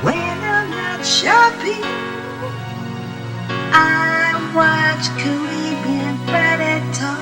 When I'm not shopping, I watch Caribbean Predator.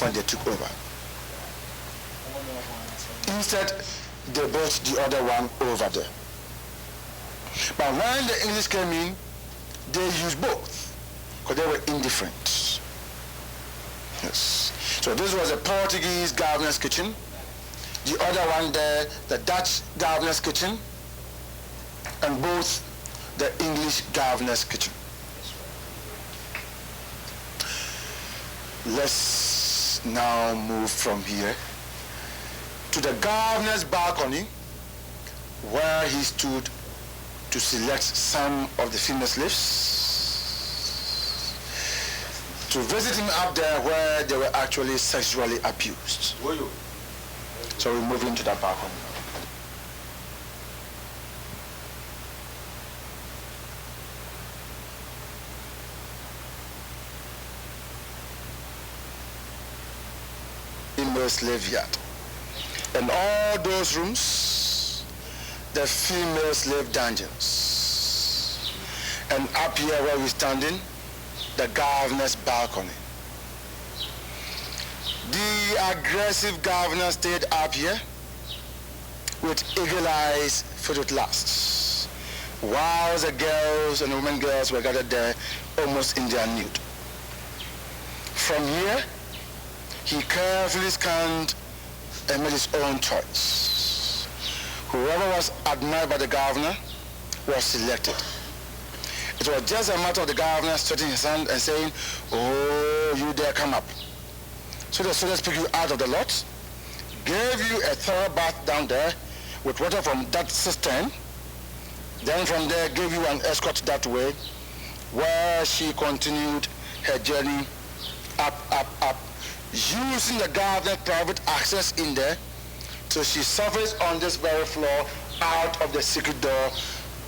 When they took over. Instead, they brought the other one over there. But when the English came in, they used both because they were indifferent. Yes. So this was a Portuguese governor's kitchen. The other one there, the Dutch governor's kitchen, and both the English governor's kitchen. Let's now move from here to the governor's balcony, where he stood to select some of the female slaves, to visit him up there where they were actually sexually abused. So we move into that balcony. Female slave yard. And all those rooms, the female slave dungeons. And up here where we're standing, the governor's balcony. The aggressive governor stayed up here with eagle eyes filled with lust, while the girls and women girls were gathered there almost in their nude. From here, he carefully scanned and made his own choice. Whoever was admired by the governor was selected. It was just a matter of the governor stretching his hand and saying, "Oh, you dare come up." So the soldiers picked you out of the lot, gave you a thorough bath down there with water from that cistern. Then from there gave you an escort that way, where she continued her journey up, using the governor's private access in there, so she surfaced on this very floor out of the secret door,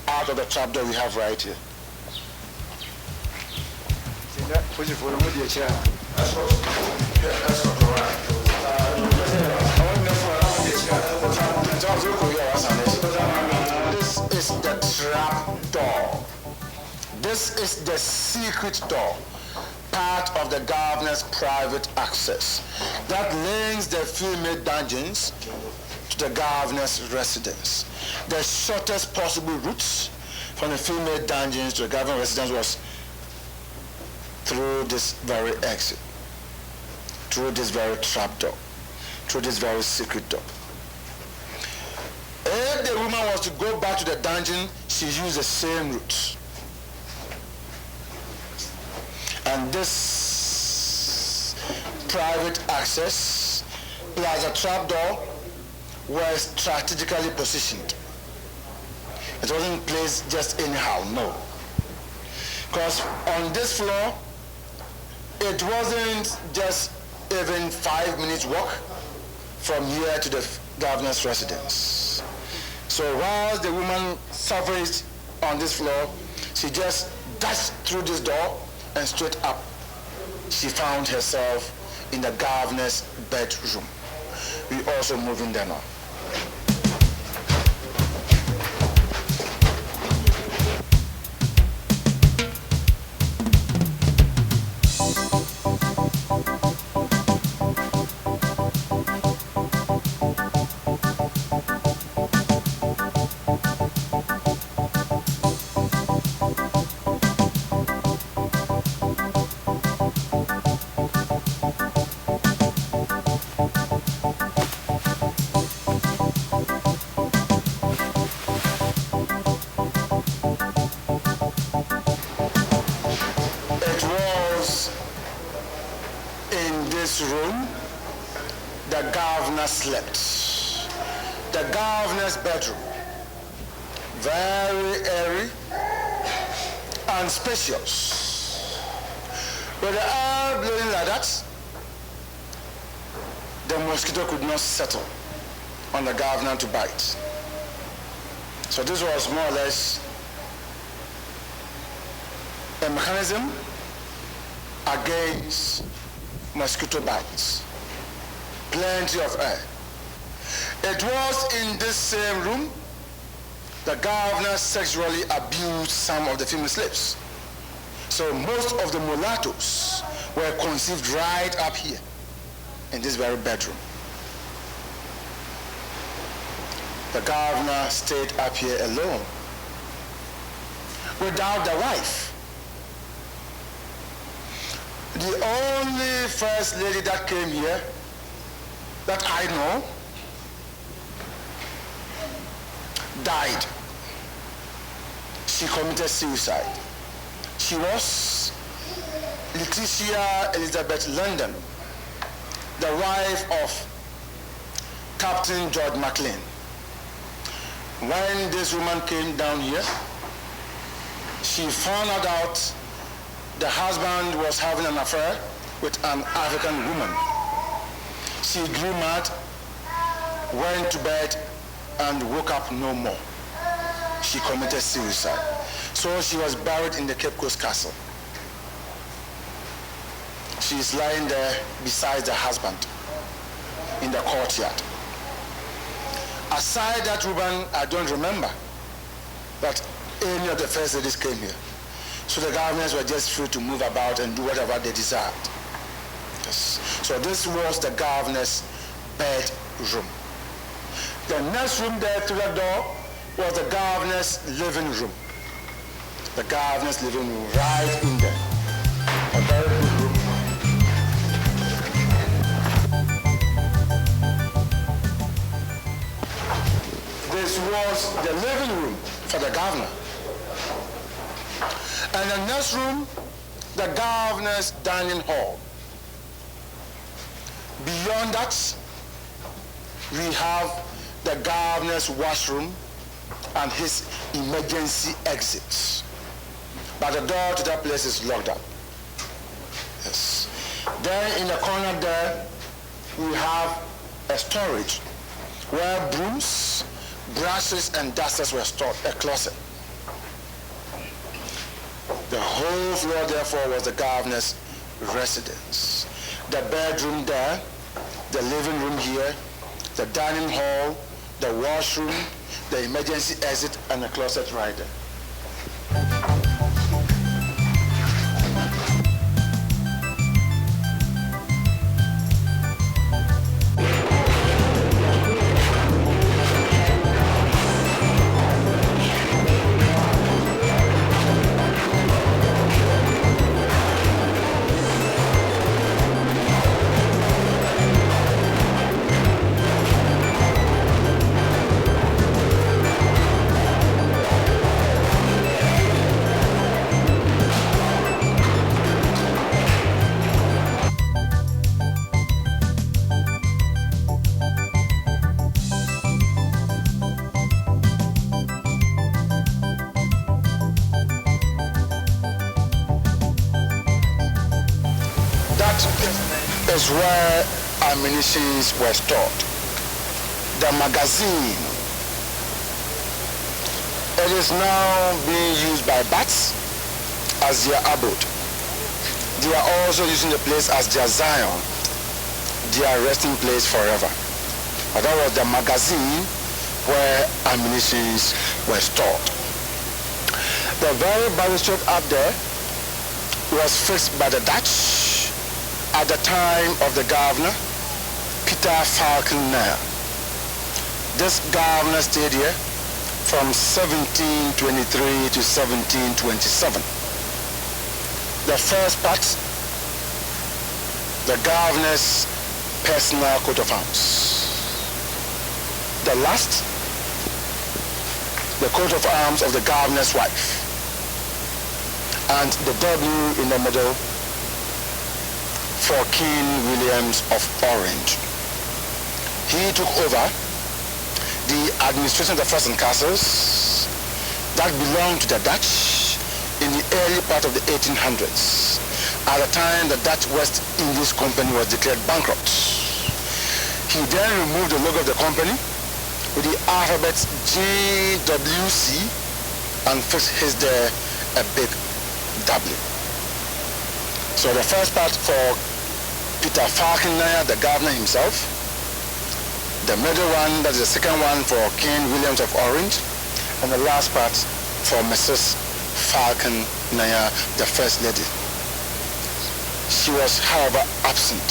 out of the trap door we have right here. This is the trap door. This is the secret door, part of the governor's private access that links the female dungeons to the governor's residence. The shortest possible route from the female dungeons to the governor's residence was through this very exit, through this very trap door, through this very secret door. If the woman was to go back to the dungeon, she used the same route. And this private access plus a trapdoor were strategically positioned. It wasn't placed just anyhow, no. Because on this floor, it wasn't just even 5 minutes walk from here to the governor's residence. So while the woman surfaced on this floor, she just dashed through this door and straight up. She found herself in the governor's bedroom. We also move in there now. room the governor slept. The governor's bedroom, very airy and spacious. With the air blowing like that, the mosquito could not settle on the governor to bite. So this was more or less a mechanism against mosquito bites. Plenty of air. It was in this same room the governor sexually abused some of the female slaves. So most of the mulattoes were conceived right up here in this very bedroom. The governor stayed up here alone, without the wife. The only first lady that came here that I know died. She committed suicide. She was Letitia Elizabeth London, the wife of Captain George McLean. When this woman came down here, she found out the husband was having an affair with an African woman. She grew mad, went to bed, and woke up no more. She committed suicide. So she was buried in the Cape Coast Castle. She is lying there beside the husband in the courtyard. Aside that woman, I don't remember that any of the first ladies came here. So the governors were just free to move about and do whatever they desired. Yes. So this was the governor's bedroom. The next room there through the door was the governor's living room. The governor's living room right in there. A very good room. This was the living room for the governor. And the next room, the governor's dining hall. Beyond that, we have the governor's washroom and his emergency exits. But the door to that place is locked up. Yes. Then in the corner there, we have a storage where brooms, brushes, and dusters were stored, a closet. The whole floor, therefore, was the governor's residence. The bedroom there, the living room here, the dining hall, the washroom, the emergency exit, and the closet right there. Is where ammunitions were stored. The magazine. It is now being used by bats as their abode. They are also using the place as their Zion, their resting place forever. But that was the magazine where ammunitions were stored. The very balustrade up there was fixed by the Dutch at the time of the governor, Peter Falconer. This governor stayed here from 1723 to 1727. The first part, the governor's personal coat of arms. The last, the coat of arms of the governor's wife. And the W in the middle for King Williams of Orange. He took over the administration of the forts and castles that belonged to the Dutch in the early part of the 1800s, at the time the Dutch West Indies Company was declared bankrupt. He then removed the logo of the company with the alphabets GWC and fixed there a big W. So the first part for Peter Falkenmeyer, the governor himself, the middle one, that is the second one for King Williams of Orange, and the last part for Mrs. Falkenmeyer, the First Lady. She was, however, absent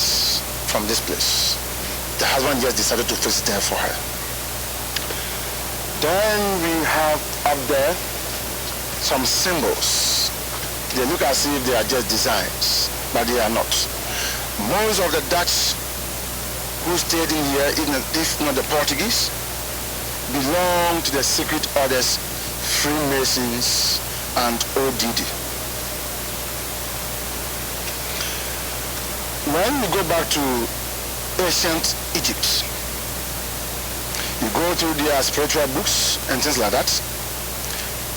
from this place. The husband just decided to fix it there for her. Then we have up there some symbols. They look as if they are just designs, but they are not. Most of the Dutch who stayed in here, if not the Portuguese, belong to the secret orders, Freemasons and ODD. When we go back to ancient Egypt, you go through their spiritual books and things like that,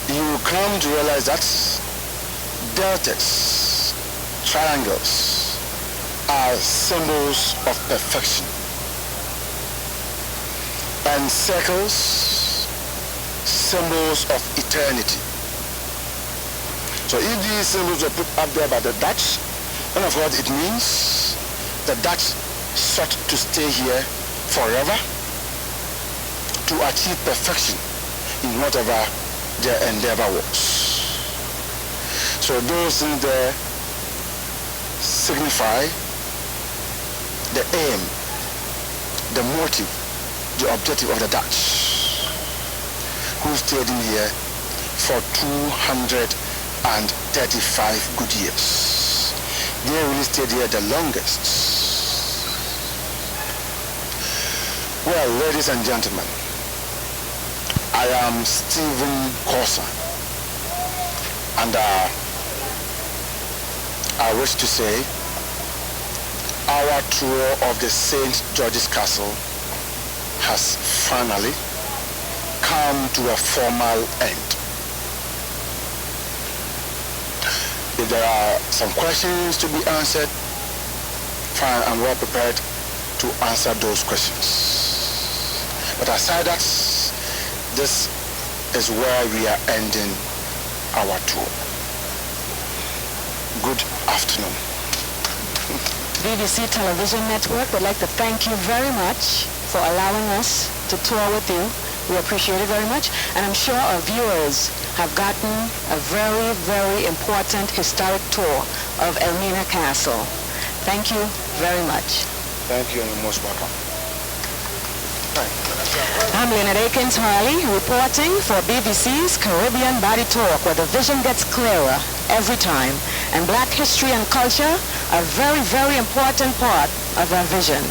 you will come to realize that deltas, triangles, are symbols of perfection. And circles, symbols of eternity. So if these symbols were put up there by the Dutch, then of course it means the Dutch sought to stay here forever to achieve perfection in whatever their endeavor was. So those things there signify the aim, the motive, the objective of the Dutch, who stayed in here for 235 good years. They really stayed here the longest. Well, ladies and gentlemen, I am Stephen Corsa, and I wish to say our tour of the St. George's Castle has finally come to a formal end. If there are some questions to be answered, fine, I'm well prepared to answer those questions. But aside that, this is where we are ending our tour. Good afternoon. BBC Television Network would like to thank you very much for allowing us to tour with you. We appreciate it very much, and I'm sure our viewers have gotten a very, very important historic tour of Elmina Castle. Thank you very much. Thank you, and you're most welcome. I'm Leonard Akins Harley, reporting for BBC's Caribbean Body Talk, where the vision gets clearer every time, and Black history and culture are a very, very important part of our vision.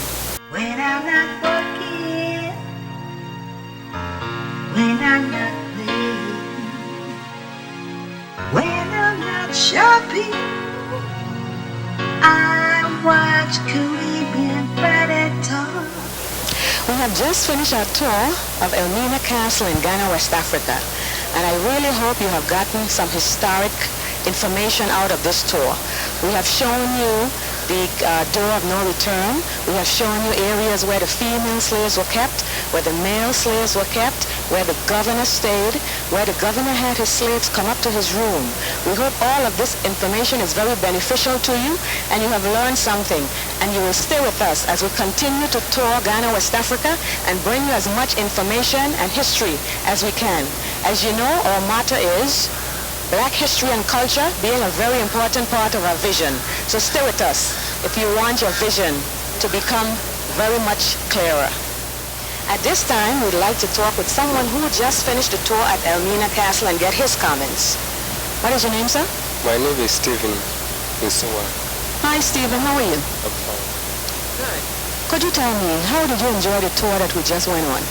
When I'm not working, when I'm not playing, when I'm not shopping, I watch Caribbean Predator. We have just finished our tour of Elmina Castle in Ghana, West Africa, and I really hope you have gotten some historic information out of this tour. We have shown you the door of no return. We have shown you areas where the female slaves were kept, where the male slaves were kept, where the governor stayed, where the governor had his slaves come up to his room. We hope all of this information is very beneficial to you, and you have learned something, and you will stay with us as we continue to tour Ghana, West Africa, and bring you as much information and history as we can. As you know, our motto is Black history and culture being a very important part of our vision. So stay with us if you want your vision to become very much clearer. At this time, we'd like to talk with someone who just finished the tour at Elmina Castle and get his comments. What is your name, sir? My name is Stephen Nsuwa. Hi, Stephen. How are you? I'm fine. Good. Could you tell me, how did you enjoy the tour that we just went on?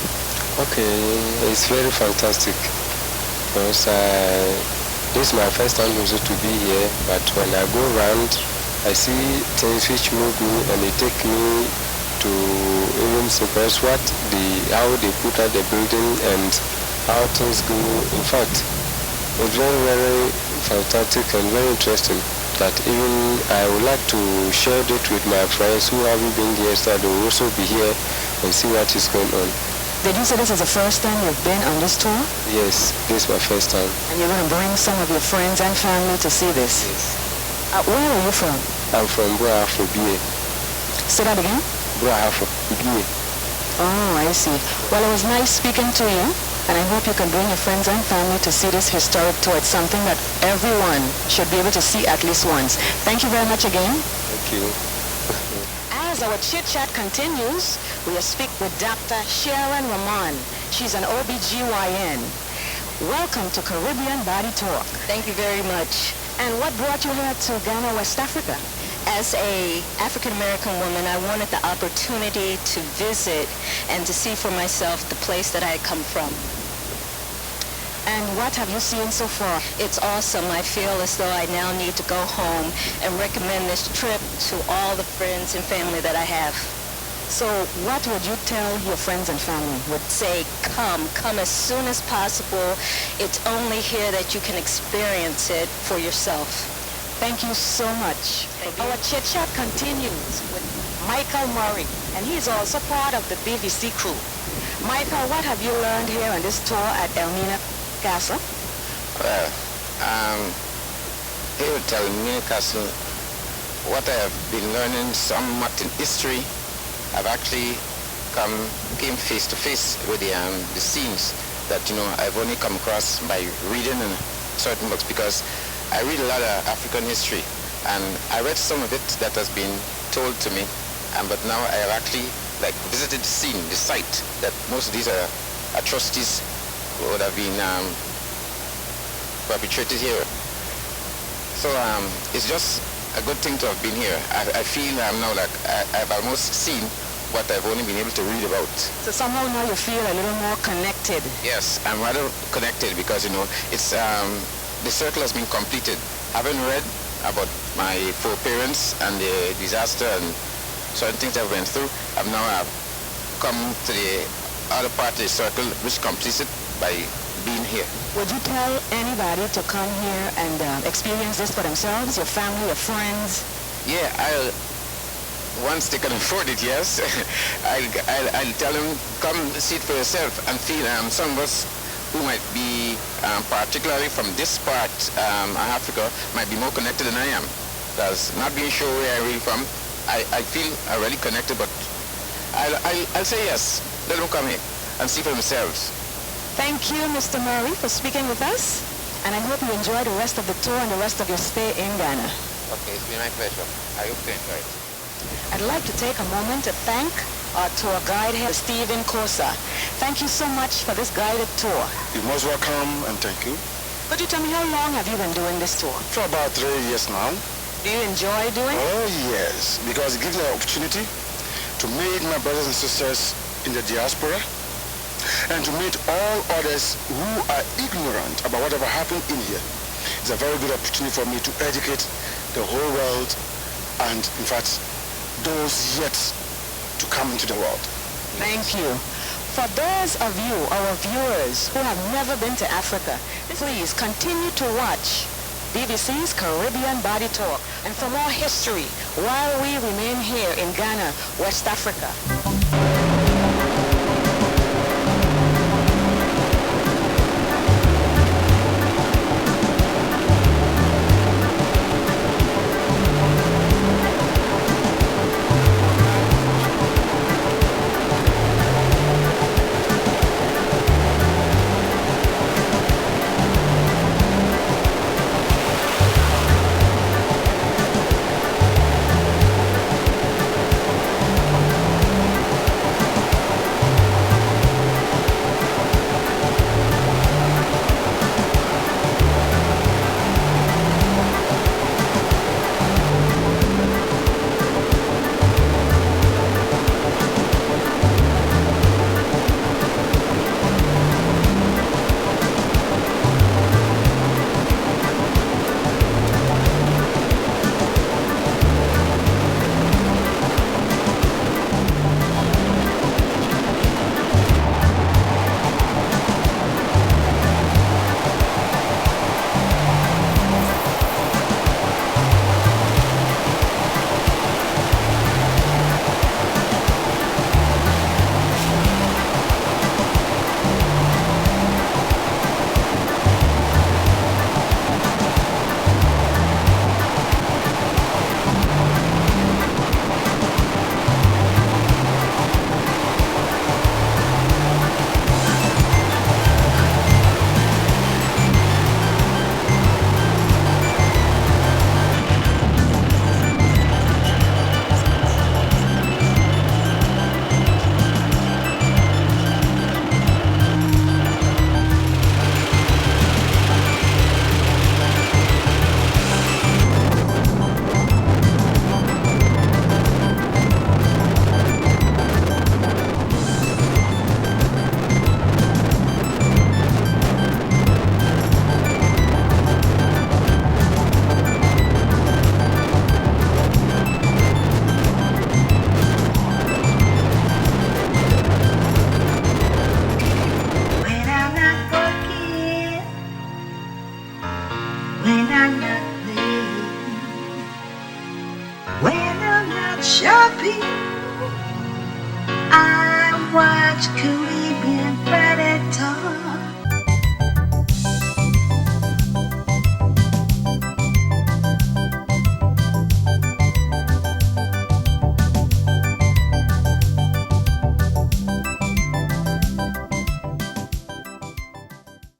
Okay, it's very fantastic. Because this is my first time also to be here, but when I go around, I see things which move me and they take me to even surprise how they put out the building and how things go. In fact, it's very, very fantastic and very interesting that even I would like to share it with my friends who haven't been here, so they will also be here and see what is going on. Did you say this is the first time you've been on this tour? Yes, this is my first time. And you're going to bring some of your friends and family to see this? Yes. Where are you from? I'm from Brahafo, BA. Say that again? Brahafo, BA. Oh, I see. Well, it was nice speaking to you, and I hope you can bring your friends and family to see this historic tour. It's something that everyone should be able to see at least once. Thank you very much again. Thank you. As our chit-chat continues, we will speak with Dr. Sharon Rahman. She's an OBGYN. Welcome to Caribbean Body Talk. Thank you very much. And what brought you here to Ghana, West Africa? As a African-American woman, I wanted the opportunity to visit and to see for myself the place that I had come from. And what have you seen so far? It's awesome. I feel as though I now need to go home and recommend this trip to all the friends and family that I have. So what would you tell your friends and family? Would say, come as soon as possible. It's only here that you can experience it for yourself. Thank you so much. Our chit-chat continues with Michael Murray, and he's also part of the BVC crew. Michael, what have you learned here on this tour at Elmina Castle? Well, here at Elmina Castle, what I have been learning somewhat in history, I've actually came face to face with the scenes that I've only come across by reading in certain books, because I read a lot of African history, and I read some of it that has been told to me, but now I have actually visited the scene, the site that most of these atrocities would have been perpetrated here. So it's just a good thing to have been here. I feel now I've almost seen what I've only been able to read about. So somehow now you feel a little more connected. Yes, I'm rather connected because it's the circle has been completed. Having read about my foreparents and the disaster and certain things I went through, I've now come to the other part of the circle, which completes it by being here. Would you tell anybody to come here and experience this for themselves, your family, your friends? Yeah, once they can afford it, yes. I'll tell them, come see it for yourself and feel some of us who might be particularly from this part of Africa might be more connected than I am. Because not being sure where I'm really from, I feel really connected, but I'll say yes. Let them come here and see for themselves. Thank you, Mr. Murray, for speaking with us, and I hope you enjoy the rest of the tour and the rest of your stay in Ghana. Okay, it's been my pleasure. I hope to enjoy it. I'd like to take a moment to thank our tour guide here, Stephen Kosa. Thank you so much for this guided tour. You're most welcome, and thank you. Could you tell me how long have you been doing this tour? For about 3 years now. Do you enjoy doing it? Oh yes, because it gives me an opportunity to meet my brothers and sisters in the diaspora, and to meet all others who are ignorant about whatever happened in here. It's a very good opportunity for me to educate the whole world, and in fact, those yet to come into the world. Thank you. For those of you, our viewers, who have never been to Africa, please continue to watch BVC's Caribbean Body Talk, and for more history while we remain here in Ghana, West Africa. shopping. I watch